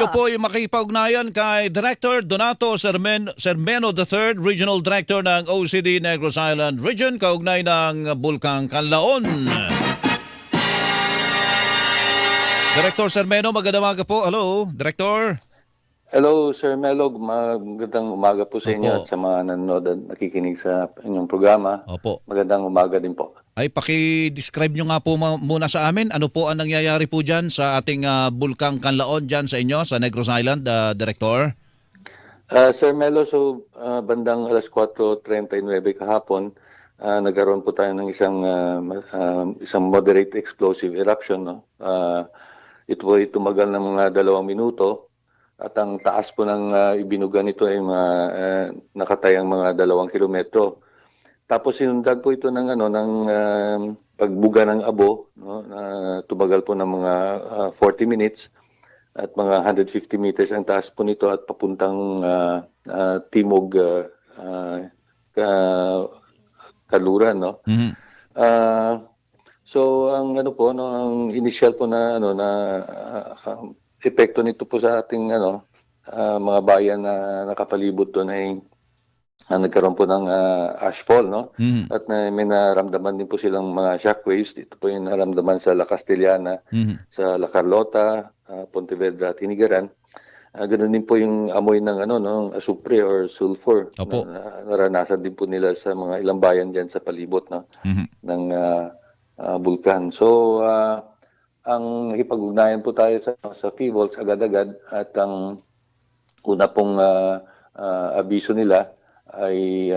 Ito po yung makipag-ugnayan kay Director Donato Sermeno III, Regional Director ng OCD Negros Island Region, kaugnay ng Bulkang Kanlaon. Director Sermeno, magandang umaga po. Hello, Director. Hello, Sir Melog. Magandang umaga po sa inyo Opo. at sa mga nanonood at nakikinig sa inyong programa. Opo. Magandang umaga din po. Ay, paki-describe nyo nga po muna sa amin. Ano po ang nangyayari po dyan sa ating Bulkang Kanlaon dyan sa inyo, sa Negros Island, Director? Sir Melo, bandang alas 4:39 kahapon, nagkaroon po tayo ng isang moderate explosive eruption. No? Ito po ay tumagal ng mga 2 minuto. At ang taas po ng ibinuga nito ay nakatayang mga 2 kilometro. Tapos sinundan po ito ng pagbuga ng abo, no? Tumagal po ng mga 40 minutes at mga 150 meters ang taas po nito at papuntang timog kaluran, no. Mhm. So ang ang initial po na epekto nito po sa ating mga bayan na nakapalibot doon ay nagkaroon po ng ashfall, no? Mhm. At may naramdaman din po silang mga shockwaves. Dito po yung naramdaman sa La Castellana, Mhm. sa La Carlota, Pontevedra at Hinigaran. Ganun din po yung amoy ng ng asupre or sulfur Opo. na naranasan din po nila sa mga ilang bayan diyan sa palibot, no, Mhm. ng bulkan. So ang nakipag-ugnayan po tayo sa PHIVOLCS agad-agad at ang una pong abiso nila ay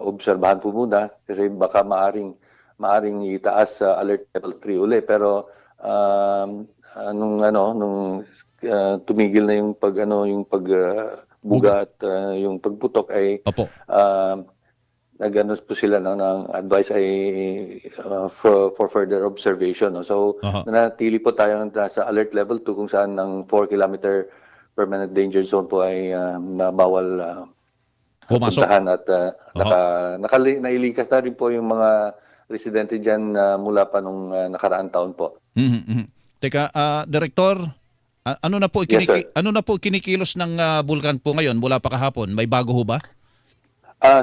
obserbahan po muna kasi baka maaring itaas sa alert level 3 uli, pero nung tumigil na yung pagbuga at yung pagputok ay Opo. nag-ano po sila ng advice ay for further observation, no? So Aha. nanatili po tayo sa alert level 2 kung saan ng 4-kilometer permanent danger zone po ay bawal Pumasok. puntahan at Aha. nailikas na rin po yung mga residente diyan mula pa nung nakaraang taon po. Mhm. Mhm. Teka, Director, ano na po Yes, sir. ano na po kinikilos ng bulkan po ngayon mula pa kahapon? May bago ho ba?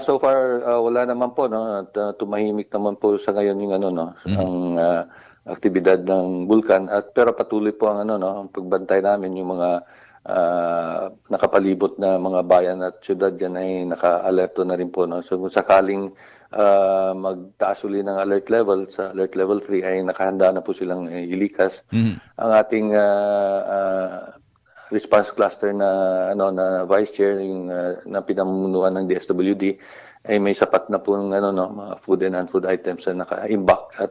So far wala naman po, no, at tumahimik naman po sa ngayon yung Mhm. ang aktibidad ng bulkan, at pero patuloy po ang ang pagbantay namin yung mga nakapalibot na mga bayan at syudad diyan ay naka-alerto na rin po, no. So kung sakaling magtaas uli ng alert level sa alert level 3 ay nakahanda na po silang ilikas. Mhm. Ang ating response cluster na vice chair yung na pinamumunuan ng DSWD ay may sapat na po mga food and non-food items na naka-imbak at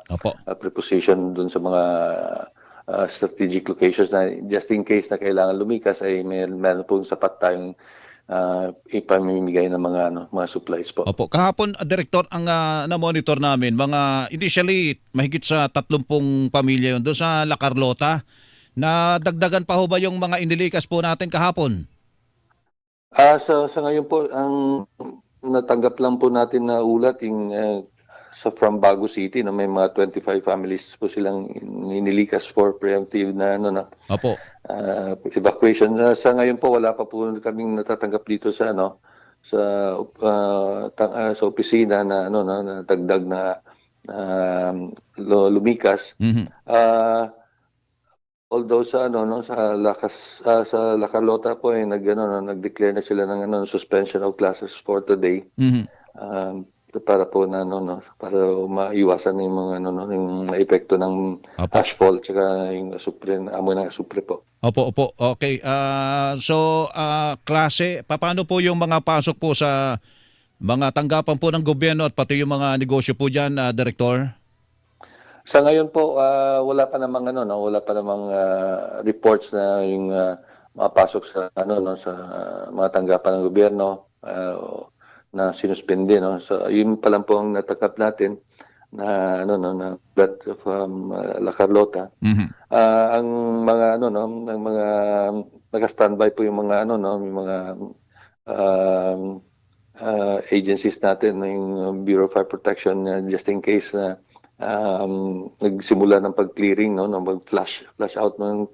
Opo. preposition dun sa mga strategic locations na just in case na kailangan lumikas ay meron po sapat tayong ipamimigay ng mga supplies po. Opo. Kahapon, Director, ang na-monitor namin, mga initially mahigit sa 30 pamilya yun doon sa La Carlota. Na dagdagan pa ho ba yung mga inilikas po natin kahapon? Sa ngayon po, ang natanggap lang po natin na ulat yung from Bago City, no, may mga 25 families po silang inilikas for preemptive na Opo. evacuation. Sa ngayon po wala pa po kaming natatanggap dito sa sa opisina na na dagdag na lumikas. Mhm. Although sa sa La Carlota po ay nag-declare na sila ng suspension of classes for today. Mhm. Para po para maiwasan yung mga yung epekto ng Opo. ashfall tsaka yung asupre, amoy ng asupre po. Opo, opo. Okay. Klase, paano po yung mga pasok po sa mga tanggapan po ng gobyerno at pati yung mga negosyo po dyan, Director? Sa ngayon po wala pa namang wala pa namang reports na yung mapasok sa sa mga tanggapan ng gobyerno na sinuspende, no. So yun pa lang po ang natanggap natin na na that from La Carlota. Mhm. Ang mga ang mga naka-standby po yung mga yung mga agencies natin, yung Bureau of Fire Protection, just in case na nagsimula ng pag-clearing, no, ng flush out ng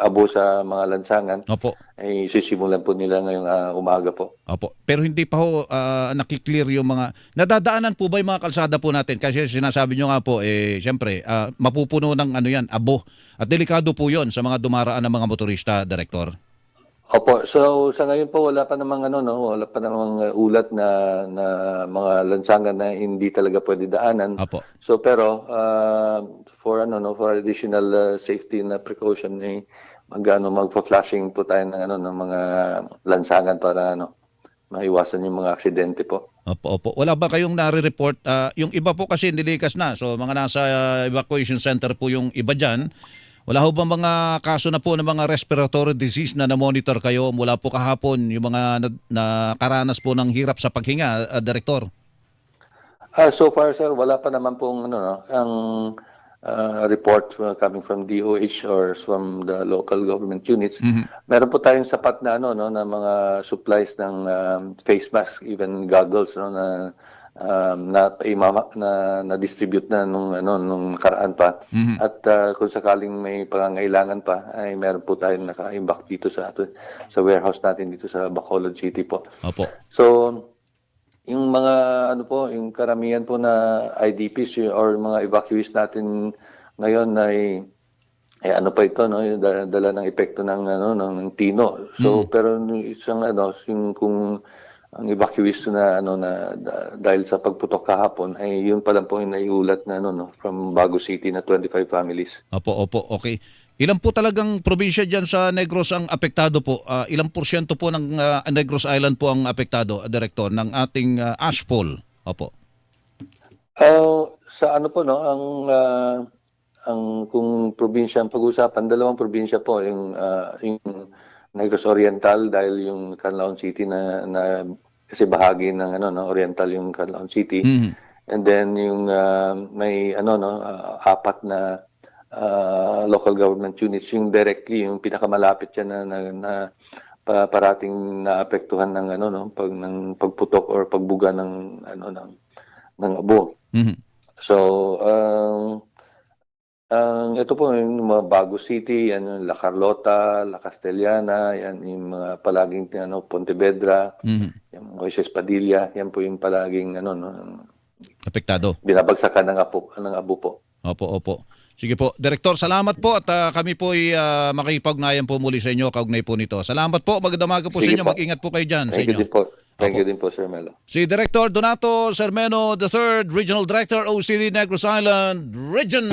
abo sa mga lansangan, Opo. ay sisimulan po nila ngayong umaga po. Opo. Pero hindi pa ho nakiklear yung mga nadadaanan po ba yung mga kalsada po natin? Kasi sinasabi nyo nga po, siyempre, mapupuno ng ano yan, abo. At delikado po yon sa mga dumaraan ng mga motorista, Director. Opo, so sa ngayon po wala pa namang wala pa namang ulat na mga lansangan na hindi talaga pwede daanan. Opo. So pero for additional safety na precaution magfa-flashing po tayo ng ng mga lansangan para maiwasan yung mga aksidente po. Opo, opo. Wala ba kayong nare-report? Yung iba po kasi nilikas na. So mga nasa evacuation center po yung iba dyan. Wala ho ba mga kaso na po ng mga respiratory disease na na-monitor kayo mula po kahapon, yung mga nakaranas po ng hirap sa paghinga, Director? So far, sir, wala pa naman pong ang report coming from DOH or from the local government units. Meron po tayong sapat na na mga supplies ng face mask, even goggles na distribute na nung nakaraan pa. At kung sakaling may pangangailangan pa ay meron po tayong naka-imbak dito sa warehouse natin dito sa Bacolod City po. Opo. So yung mga yung karamihan po na IDPs or mga evacuees natin ngayon ay ano pa ito dala ng epekto ng Tino. So pero isang yung kung ang evacuees na dahil sa pagputok kahapon ay yun pa lang po yung naiulat na from Bago City na 25 families. Opo, opo. Okay. Ilan po talagang probinsya diyan sa Negros ang apektado po? Ilang porsyento po ng Negros Island po ang apektado, Director, ng ating ashfall? Opo. Sa po ang kung probinsya ang pag-usapan, dalawang probinsya po yung Negros Oriental dahil yung Canlaon City na kasi bahagi ng Oriental yung Canlaon City. And then yung may apat na local government units yung directly yung pinakamalapit yan na parating naapektuhan ng ng pagputok or pagbuga ng abo. So ito po yung mga Bago City, yan yung La Carlota, La Castellana, yan yung mga palaging Pontevedra, yung Moises Padilla, yan po yung palaging Apektado. binabagsakan ng abo po. Opo, opo. Sige po. Director, salamat po at kami po ay makikipag-ugnayan po muli sa inyo kaugnay po nito. Salamat po. Magandang umaga po sa Sige inyo. po. Mag-ingat po kayo dyan sa Thank you inyo. din po. Thank Opo. you din po, Sir Melo. Si Director Donato Sermeno III, Regional Director, OCD Negros Island Region.